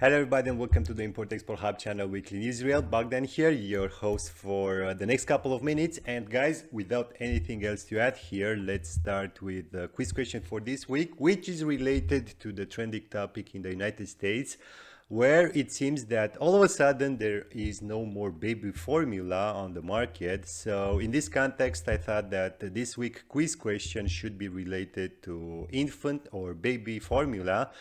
Hello everybody and welcome to the Import-Export Hub channel weekly in Israel. Bogdan here, your host for the next couple of minutes. And guys, without anything else to add here, let's start with the quiz question for this week, which is related to the trending topic in the United States, where it seems that all of a sudden there is no more baby formula on the market. So in this context, I thought that this week quiz question should be related to infant or baby formula.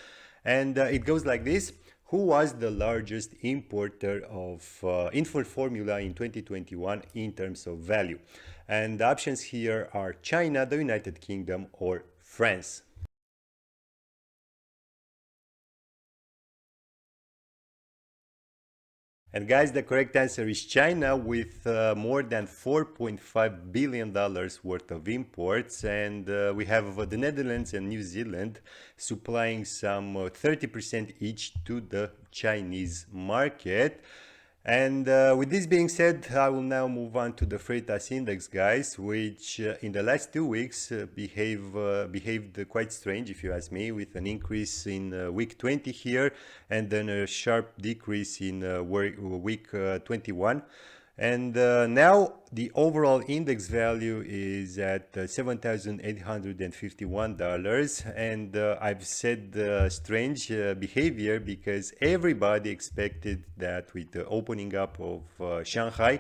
And it goes like this. Who was the largest importer of infant formula in 2021 in terms of value? And the options here are China, the United Kingdom, or France. And guys, the correct answer is China with more than $4.5 billion worth of imports. And we have the Netherlands and New Zealand supplying some 30% each to the Chinese market. And with this being said, I will now move on to the Freightos index, guys, which in the last 2 weeks behaved quite strange, if you ask me, with an increase in week 20 here and then a sharp decrease in week 21. And now the overall index value is at $7,851. And I've said strange behavior because everybody expected that with the opening up of Shanghai,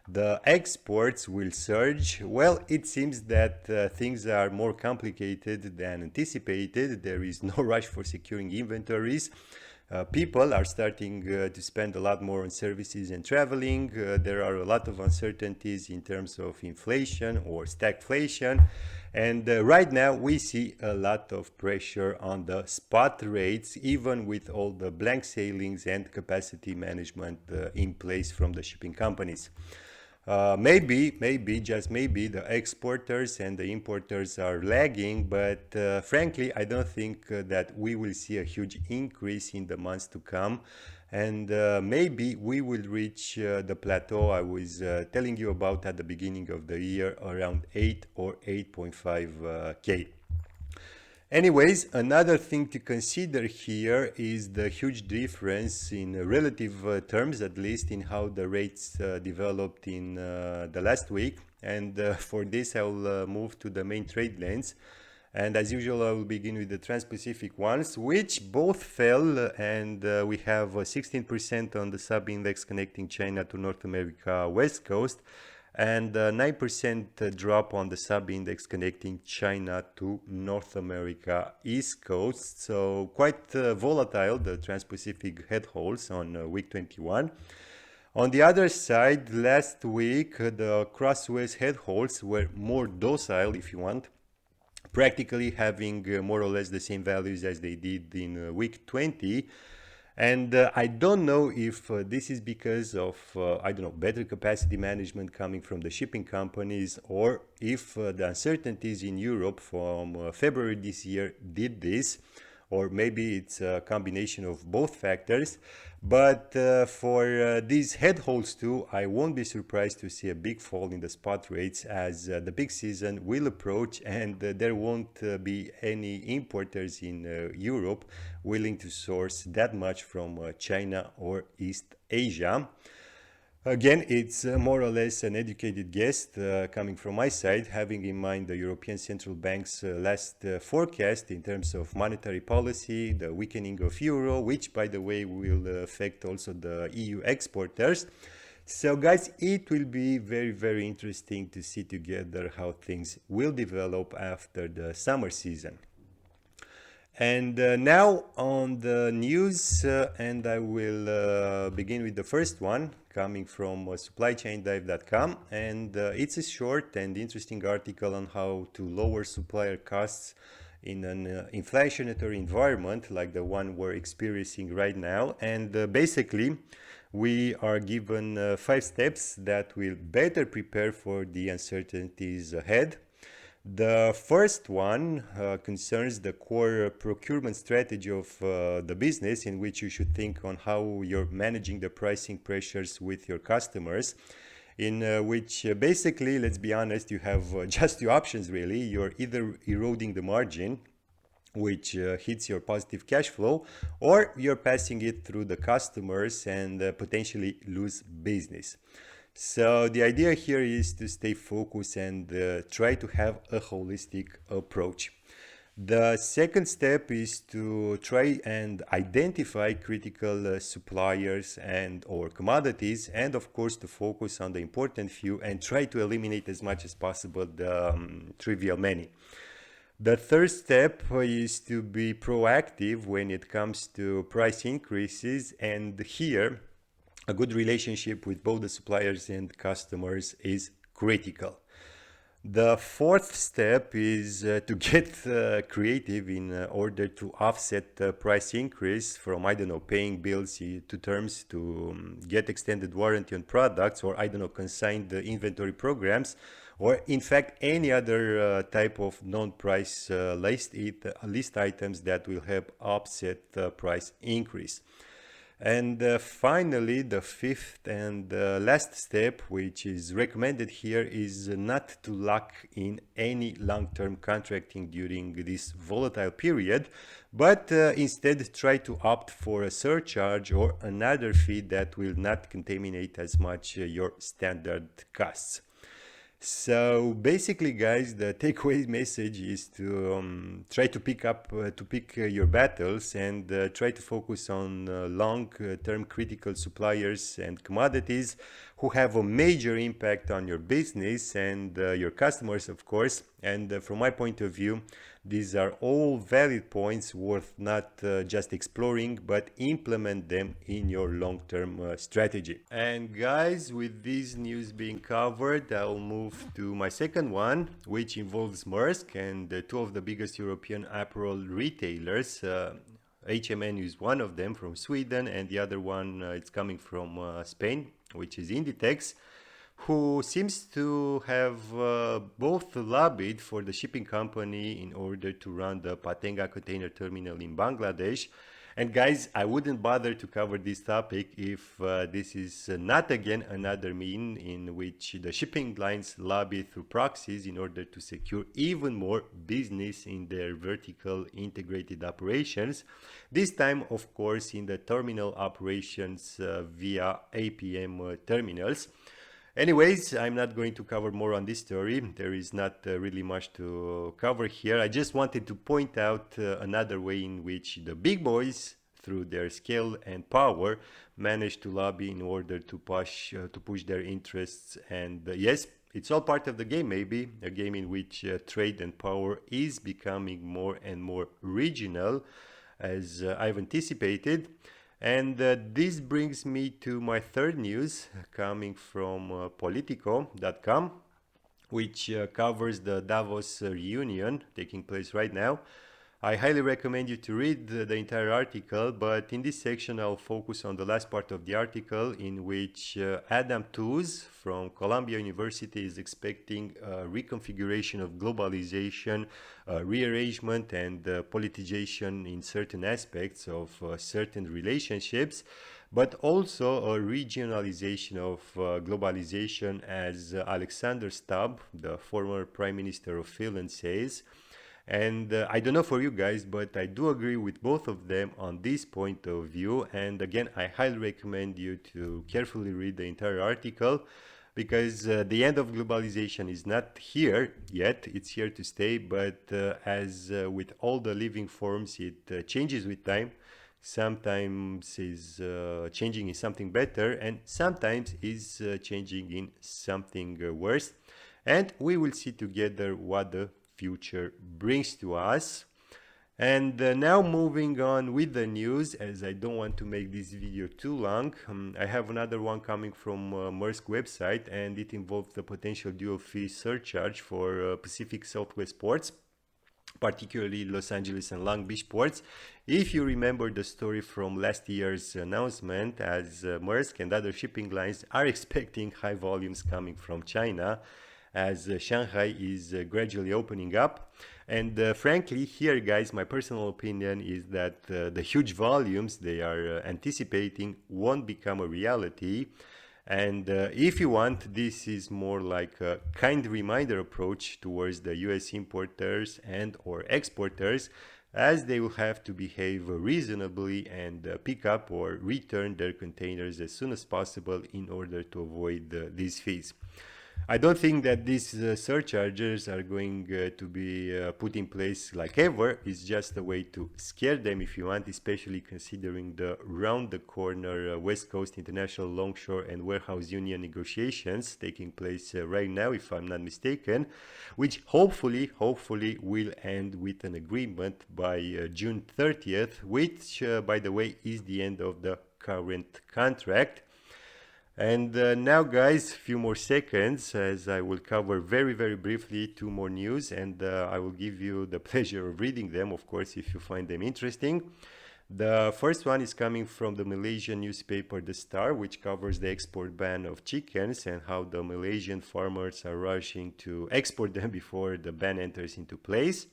the exports will surge. Well, it seems that things are more complicated than anticipated. There is no rush for securing inventories. People are starting to spend a lot more on services and traveling. There are a lot of uncertainties in terms of inflation or stagflation. And right now we see a lot of pressure on the spot rates, even with all the blank sailings and capacity management in place from the shipping companies. Maybe, just maybe, the exporters and the importers are lagging, but frankly, I don't think that we will see a huge increase in the months to come. And maybe we will reach the plateau I was telling you about at the beginning of the year, around 8 or 8.5K. Anyways, another thing to consider here is the huge difference in relative terms, at least in how the rates developed in the last week. And for this, I will move to the main trade lanes. And as usual, I will begin with the Trans-Pacific ones, which both fell, and we have 16% on the sub-index connecting China to North America West Coast, and 9% drop on the sub-index connecting China to North America East Coast. So quite volatile, the Trans-Pacific head hauls on week 21. On the other side, last week, the crossways head hauls were more docile, if you want, practically having more or less the same values as they did in week 20. And I don't know if this is because of, I don't know, better capacity management coming from the shipping companies, or if the uncertainties in Europe from February this year did this, or maybe it's a combination of both factors. But for these head hauls too, I won't be surprised to see a big fall in the spot rates as the big season will approach, and there won't be any importers in Europe willing to source that much from China or East Asia. Again, it's more or less an educated guess coming from my side, having in mind the European Central Bank's last forecast in terms of monetary policy, the weakening of euro, which, by the way, will affect also the EU exporters. So, guys, it will be very, very interesting to see together how things will develop after the summer season. And now on the news, and I will begin with the first one coming from supplychaindive.com, and it's a short and interesting article on how to lower supplier costs in an inflationary environment like the one we're experiencing right now. And basically, we are given 5 steps that will better prepare for the uncertainties ahead. The first one concerns the core procurement strategy of the business, in which you should think on how you're managing the pricing pressures with your customers, in which basically, let's be honest, you have just two options really. You're either eroding the margin which hits your positive cash flow, or you're passing it through the customers and potentially lose business. So the idea here is to stay focused and try to have a holistic approach. The second step is to try and identify critical suppliers and or commodities, and of course to focus on the important few and try to eliminate as much as possible the trivial many. The third step is to be proactive when it comes to price increases, and here a good relationship with both the suppliers and customers is critical. The fourth step is to get creative in order to offset the price increase from, I don't know, paying bills to terms to get extended warranty on products, or, I don't know, consigned inventory programs, or in fact any other type of non-price list items that will help offset the price increase. And finally, the fifth and last step, which is recommended here, is not to lock in any long-term contracting during this volatile period, but instead try to opt for a surcharge or another fee that will not contaminate as much your standard costs. So basically, guys, the takeaway message is to try to pick your battles and try to focus on long-term critical suppliers and commodities who have a major impact on your business and your customers, of course. And from my point of view, these are all valid points worth not just exploring, but implement them in your long-term strategy. And guys, with this news being covered, I'll move to my second one, which involves Maersk and two of the biggest European apparel retailers. HMN is one of them from Sweden, and the other one it's coming from Spain, which is Inditex, who seems to have both lobbied for the shipping company in order to run the Patenga container terminal in Bangladesh. And guys, I wouldn't bother to cover this topic if this is not again another mean in which the shipping lines lobby through proxies in order to secure even more business in their vertical integrated operations. This time, of course, in the terminal operations via APM terminals. Anyways, I'm not going to cover more on this story. There is not really much to cover here. I just wanted to point out another way in which the big boys, through their scale and power, manage to lobby in order to push their interests. And yes, it's all part of the game, maybe a game in which trade and power is becoming more and more regional, as I've anticipated. And this brings me to my third news coming from Politico.com, which covers the Davos reunion taking place right now. I highly recommend you to read the entire article, but in this section I'll focus on the last part of the article, in which Adam Tooze from Columbia University is expecting a reconfiguration of globalization, rearrangement and politicization in certain aspects of certain relationships, but also a regionalization of globalization, as Alexander Stubb, the former Prime Minister of Finland, says. And I don't know for you guys, but I do agree with both of them on this point of view. And again, I highly recommend you to carefully read the entire article, because the end of globalization is not here yet. It's here to stay, but as with all the living forms, it changes with time. Sometimes is changing in something better, and sometimes is changing in something worse. And we will see together what the future brings to us. And now moving on with the news, as I don't want to make this video too long, I have another one coming from Maersk website, and it involves the potential dual fee surcharge for Pacific Southwest ports, particularly Los Angeles and Long Beach ports. If you remember the story from last year's announcement, as Maersk and other shipping lines are expecting high volumes coming from China, as Shanghai is gradually opening up. And frankly, here, guys, my personal opinion is that the huge volumes they are anticipating won't become a reality. And if you want, this is more like a kind reminder approach towards the US importers and or exporters, as they will have to behave reasonably and pick up or return their containers as soon as possible in order to avoid these fees. I don't think that these surcharges are going to be put in place like ever. It's just a way to scare them if you want, especially considering the round the corner West Coast International Longshore and Warehouse Union negotiations taking place right now, if I'm not mistaken, which hopefully will end with an agreement by June 30th, which by the way is the end of the current contract. And now, guys, few more seconds as I will cover very briefly two more news, and I will give you the pleasure of reading them, of course, if you find them interesting. The first one is coming from the Malaysian newspaper The Star, which covers the export ban of chickens and how the Malaysian farmers are rushing to export them before the ban enters into place.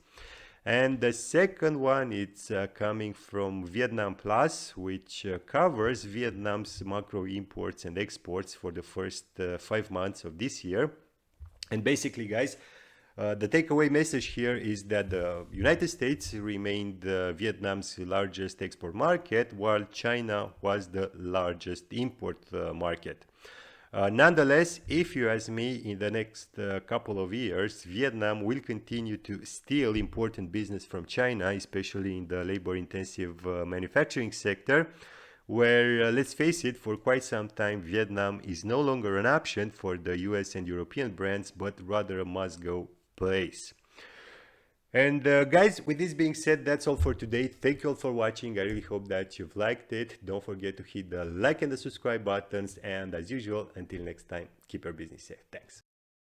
And the second one, it's coming from Vietnam Plus, which covers Vietnam's macro imports and exports for the first 5 months of this year. And basically, guys, the takeaway message here is that the United States remained Vietnam's largest export market, while China was the largest import market. Nonetheless, if you ask me, in the next couple of years, Vietnam will continue to steal important business from China, especially in the labor-intensive manufacturing sector, where, let's face it, for quite some time, Vietnam is no longer an option for the US and European brands, but rather a must-go place. And guys, with this being said, that's all for today. Thank you all for watching. I really hope that you've liked it. Don't forget to hit the like and the subscribe buttons. And as usual, until next time, keep your business safe. Thanks.